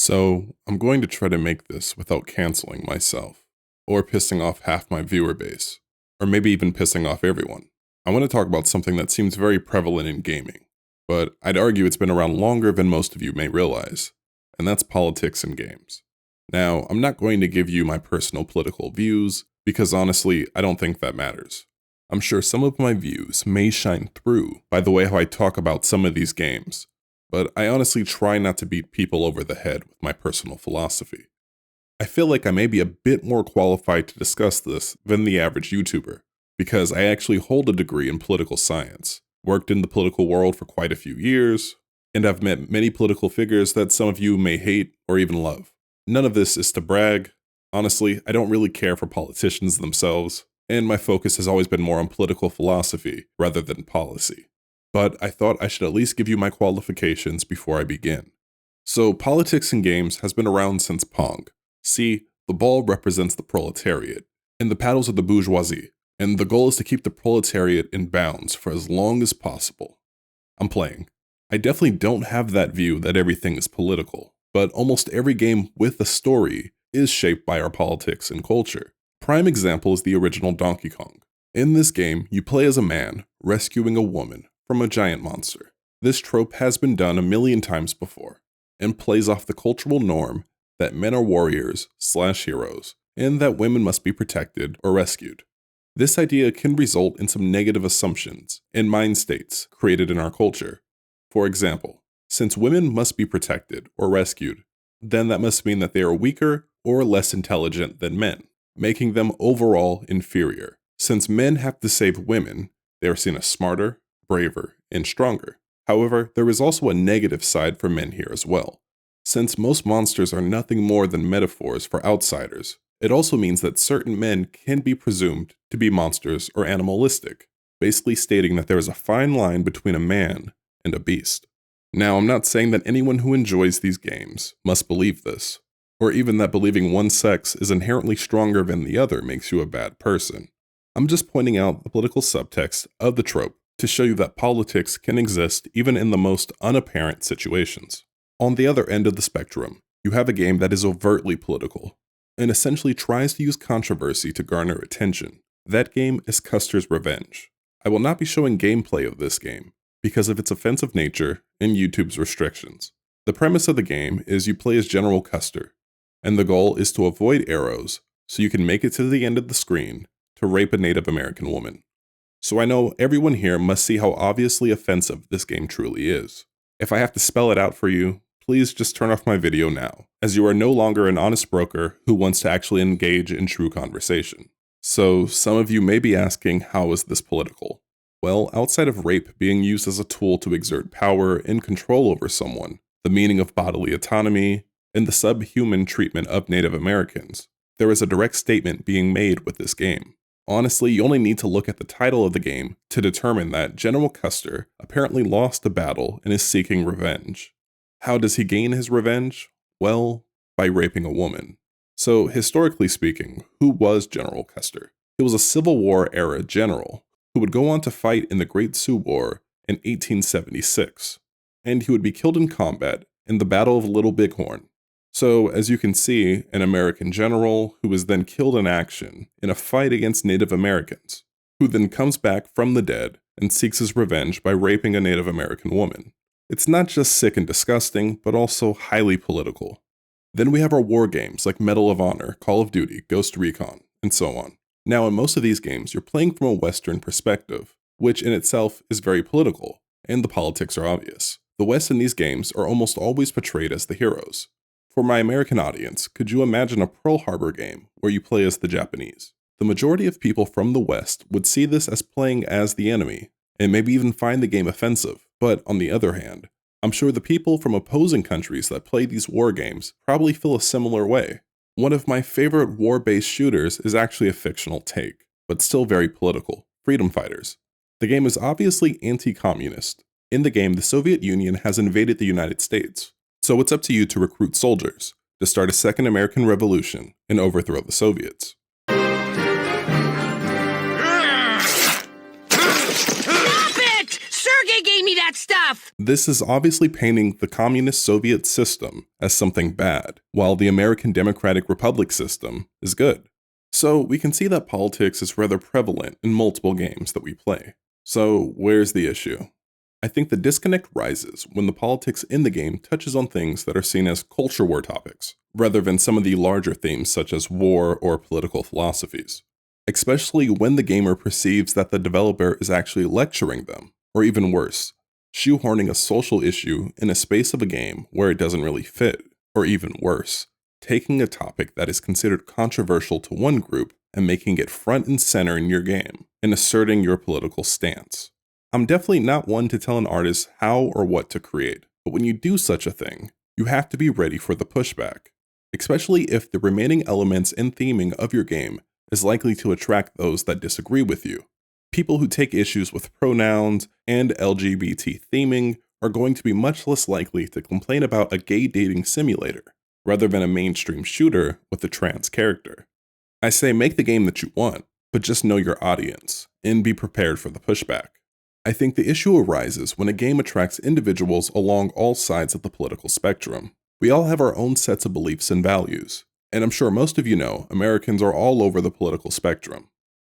So, I'm going to try to make this without canceling myself, or pissing off half my viewer base, or maybe even pissing off everyone. I want to talk about something that seems very prevalent in gaming, but I'd argue it's been around longer than most of you may realize, and that's politics in games. Now, I'm not going to give you my personal political views, because honestly, I don't think that matters. I'm sure some of my views may shine through by the way how I talk about some of these games, but I honestly try not to beat people over the head with my personal philosophy. I feel like I may be a bit more qualified to discuss this than the average YouTuber, because I actually hold a degree in political science, worked in the political world for quite a few years, and I've met many political figures that some of you may hate or even love. None of this is to brag. Honestly, I don't really care for politicians themselves, and my focus has always been more on political philosophy rather than policy. But I thought I should at least give you my qualifications before I begin. So, politics in games has been around since Pong. See, the ball represents the proletariat, and the paddles are the bourgeoisie, and the goal is to keep the proletariat in bounds for as long as possible. I'm playing. I definitely don't have that view that everything is political, but almost every game with a story is shaped by our politics and culture. Prime example is the original Donkey Kong. In this game, you play as a man rescuing a woman from a giant monster. This trope has been done a million times before, and plays off the cultural norm that men are warriors/heroes, and that women must be protected or rescued. This idea can result in some negative assumptions and mind states created in our culture. For example, since women must be protected or rescued, then that must mean that they are weaker or less intelligent than men, making them overall inferior. Since men have to save women, they are seen as smarter, braver, and stronger. However, there is also a negative side for men here as well. Since most monsters are nothing more than metaphors for outsiders, it also means that certain men can be presumed to be monsters or animalistic, basically stating that there is a fine line between a man and a beast. Now, I'm not saying that anyone who enjoys these games must believe this, or even that believing one sex is inherently stronger than the other makes you a bad person. I'm just pointing out the political subtext of the trope to show you that politics can exist even in the most unapparent situations. On the other end of the spectrum, you have a game that is overtly political, and essentially tries to use controversy to garner attention. That game is Custer's Revenge. I will not be showing gameplay of this game, because of its offensive nature and YouTube's restrictions. The premise of the game is you play as General Custer, and the goal is to avoid arrows so you can make it to the end of the screen to rape a Native American woman. So I know everyone here must see how obviously offensive this game truly is. If I have to spell it out for you, please just turn off my video now, as you are no longer an honest broker who wants to actually engage in true conversation. So some of you may be asking, how is this political? Well, outside of rape being used as a tool to exert power and control over someone, the meaning of bodily autonomy, and the subhuman treatment of Native Americans, there is a direct statement being made with this game. Honestly, you only need to look at the title of the game to determine that General Custer apparently lost the battle and is seeking revenge. How does he gain his revenge? Well, by raping a woman. So, historically speaking, who was General Custer? He was a Civil War era general who would go on to fight in the Great Sioux War in 1876, and he would be killed in combat in the Battle of Little Bighorn. So, as you can see, an American general who was then killed in action in a fight against Native Americans, who then comes back from the dead and seeks his revenge by raping a Native American woman. It's not just sick and disgusting, but also highly political. Then we have our war games like Medal of Honor, Call of Duty, Ghost Recon, and so on. Now, in most of these games, you're playing from a Western perspective, which in itself is very political, and the politics are obvious. The West in these games are almost always portrayed as the heroes. For my American audience, could you imagine a Pearl Harbor game where you play as the Japanese? The majority of people from the West would see this as playing as the enemy, and maybe even find the game offensive. But on the other hand, I'm sure the people from opposing countries that play these war games probably feel a similar way. One of my favorite war-based shooters is actually a fictional take, but still very political, Freedom Fighters. The game is obviously anti-communist. In the game, the Soviet Union has invaded the United States. So it's up to you to recruit soldiers, to start a second American Revolution and overthrow the Soviets. Stop it! Sergey gave me that that stuff! This is obviously painting the communist Soviet system as something bad, while the American Democratic Republic system is good. So we can see that politics is rather prevalent in multiple games that we play. So where's the issue? I think the disconnect rises when the politics in the game touches on things that are seen as culture war topics, rather than some of the larger themes such as war or political philosophies. Especially when the gamer perceives that the developer is actually lecturing them, or even worse, shoehorning a social issue in a space of a game where it doesn't really fit, or even worse, taking a topic that is considered controversial to one group and making it front and center in your game, and asserting your political stance. I'm definitely not one to tell an artist how or what to create, but when you do such a thing, you have to be ready for the pushback, especially if the remaining elements and theming of your game is likely to attract those that disagree with you. People who take issues with pronouns and LGBT theming are going to be much less likely to complain about a gay dating simulator, rather than a mainstream shooter with a trans character. I say make the game that you want, but just know your audience, and be prepared for the pushback. I think the issue arises when a game attracts individuals along all sides of the political spectrum. We all have our own sets of beliefs and values, and I'm sure most of you know Americans are all over the political spectrum.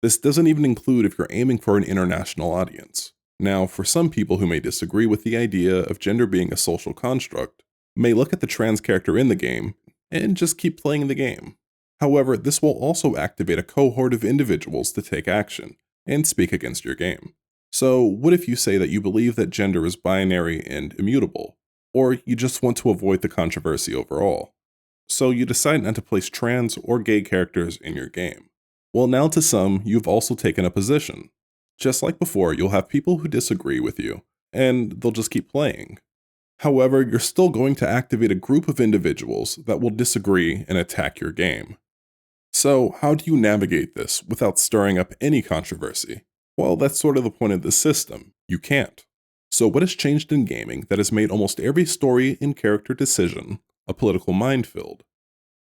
This doesn't even include if you're aiming for an international audience. Now, for some people who may disagree with the idea of gender being a social construct, may look at the trans character in the game and just keep playing the game. However, this will also activate a cohort of individuals to take action and speak against your game. So, what if you say that you believe that gender is binary and immutable, or you just want to avoid the controversy overall? So you decide not to place trans or gay characters in your game. Well, now to some, you've also taken a position. Just like before, you'll have people who disagree with you, and they'll just keep playing. However, you're still going to activate a group of individuals that will disagree and attack your game. So, how do you navigate this without stirring up any controversy? Well, that's sort of the point of this system. You can't. So what has changed in gaming that has made almost every story and character decision a political minefield?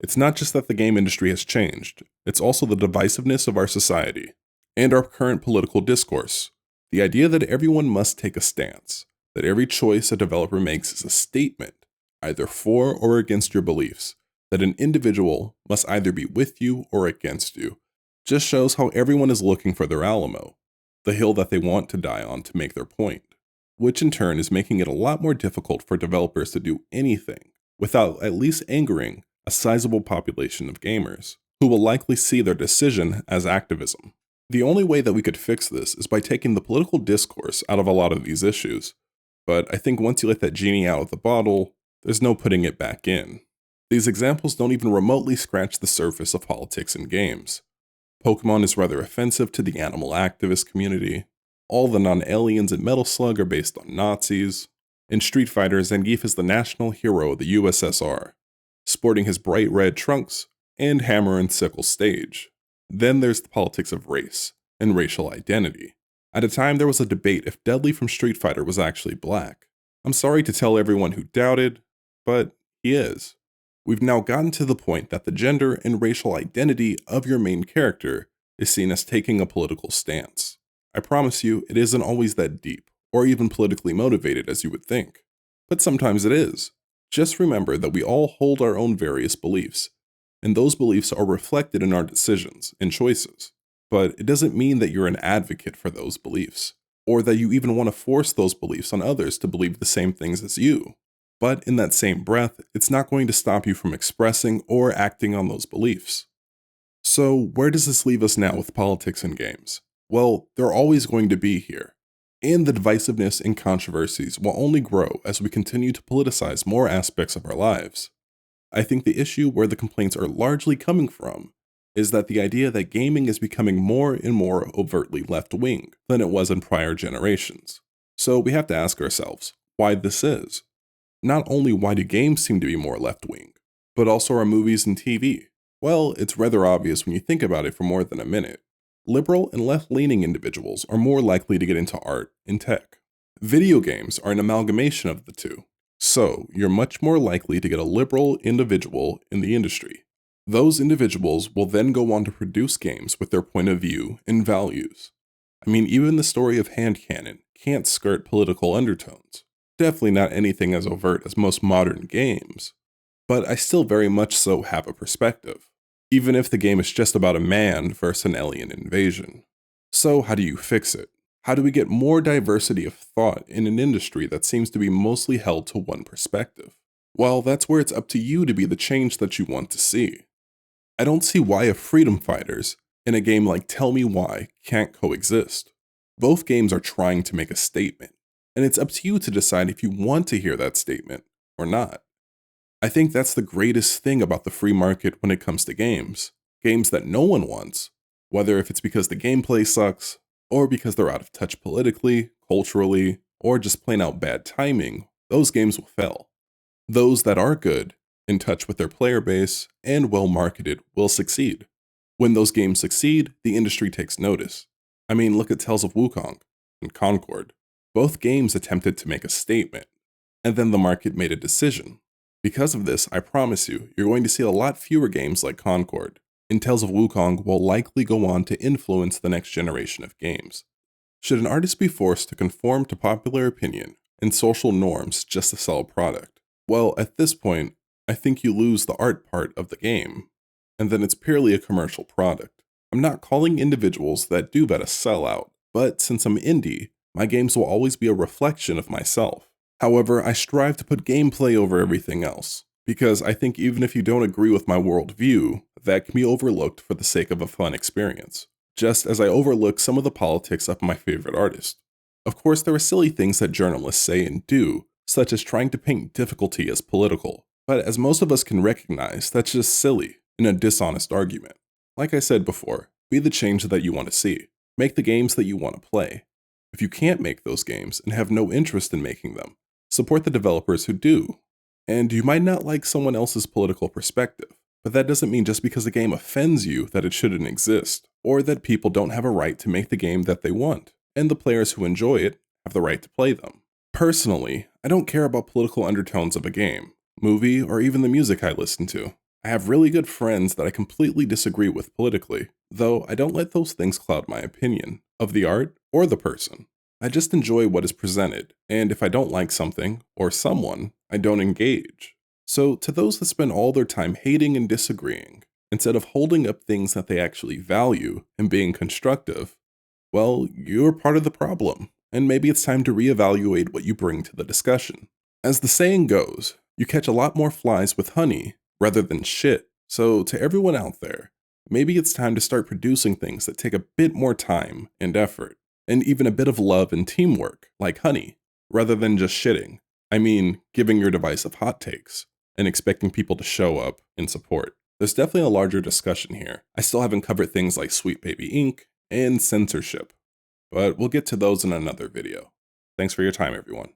It's not just that the game industry has changed, it's also the divisiveness of our society and our current political discourse. The idea that everyone must take a stance, that every choice a developer makes is a statement, either for or against your beliefs, that an individual must either be with you or against you, just shows how everyone is looking for their Alamo, the hill that they want to die on to make their point, which in turn is making it a lot more difficult for developers to do anything without at least angering a sizable population of gamers, who will likely see their decision as activism. The only way that we could fix this is by taking the political discourse out of a lot of these issues, but I think once you let that genie out of the bottle, there's no putting it back in. These examples don't even remotely scratch the surface of politics in games. Pokemon is rather offensive to the animal activist community. All the non-aliens in Metal Slug are based on Nazis. In Street Fighter, Zangief is the national hero of the USSR, sporting his bright red trunks and hammer and sickle stage. Then there's the politics of race and racial identity. At a time, there was a debate if Dudley from Street Fighter was actually black. I'm sorry to tell everyone who doubted, but he is. We've now gotten to the point that the gender and racial identity of your main character is seen as taking a political stance. I promise you, it isn't always that deep, or even politically motivated as you would think. But sometimes it is. Just remember that we all hold our own various beliefs, and those beliefs are reflected in our decisions and choices. But it doesn't mean that you're an advocate for those beliefs, or that you even want to force those beliefs on others to believe the same things as you. But in that same breath, it's not going to stop you from expressing or acting on those beliefs. So where does this leave us now with politics in games? Well, they're always going to be here. And the divisiveness and controversies will only grow as we continue to politicize more aspects of our lives. I think the issue where the complaints are largely coming from is that the idea that gaming is becoming more and more overtly left-wing than it was in prior generations. So we have to ask ourselves why this is. Not only why do games seem to be more left-wing, but also are movies and TV? Well, it's rather obvious when you think about it for more than a minute. Liberal and left-leaning individuals are more likely to get into art and tech. Video games are an amalgamation of the two, so you're much more likely to get a liberal individual in the industry. Those individuals will then go on to produce games with their point of view and values. I mean, even the story of hand cannon can't skirt political undertones. Definitely not anything as overt as most modern games, but I still very much so have a perspective, even if the game is just about a man versus an alien invasion. So how do you fix it? How do we get more diversity of thought in an industry that seems to be mostly held to one perspective? Well, that's where it's up to you to be the change that you want to see. I don't see why a freedom fighters in a game like Tell Me Why can't coexist. Both games are trying to make a statement, and it's up to you to decide if you want to hear that statement or not. I think that's the greatest thing about the free market when it comes to games. Games that no one wants, whether if it's because the gameplay sucks, or because they're out of touch politically, culturally, or just plain out bad timing, those games will fail. Those that are good, in touch with their player base, and well marketed will succeed. When those games succeed, the industry takes notice. I mean, look at Tales of Wukong and Concord. Both games attempted to make a statement, and then the market made a decision. Because of this, I promise you're going to see a lot fewer games like Concord, and Tales of Wukong will likely go on to influence the next generation of games. Should an artist be forced to conform to popular opinion and social norms just to sell a product? Well, at this point, I think you lose the art part of the game, and then it's purely a commercial product. I'm not calling individuals that do better sell out, but since I'm indie, my games will always be a reflection of myself. However, I strive to put gameplay over everything else, because I think even if you don't agree with my worldview, that can be overlooked for the sake of a fun experience, just as I overlook some of the politics of my favorite artist. Of course, there are silly things that journalists say and do, such as trying to paint difficulty as political, but as most of us can recognize, that's just silly and a dishonest argument. Like I said before, be the change that you want to see. Make the games that you want to play. If you can't make those games and have no interest in making them, support the developers who do. And you might not like someone else's political perspective, but that doesn't mean just because a game offends you that it shouldn't exist, or that people don't have a right to make the game that they want, and the players who enjoy it have the right to play them. Personally, I don't care about political undertones of a game, movie, or even the music I listen to. I have really good friends that I completely disagree with politically, though I don't let those things cloud my opinion of the art or the person. I just enjoy what is presented, and if I don't like something or someone, I don't engage. So, to those that spend all their time hating and disagreeing, instead of holding up things that they actually value and being constructive, well, you're part of the problem, and maybe it's time to reevaluate what you bring to the discussion. As the saying goes, you catch a lot more flies with honey rather than shit. So, to everyone out there, maybe it's time to start producing things that take a bit more time and effort, and even a bit of love and teamwork, like honey, rather than just shitting. I mean, giving your divisive hot takes and expecting people to show up in support. There's definitely a larger discussion here. I still haven't covered things like Sweet Baby Inc. and censorship, but we'll get to those in another video. Thanks for your time, everyone.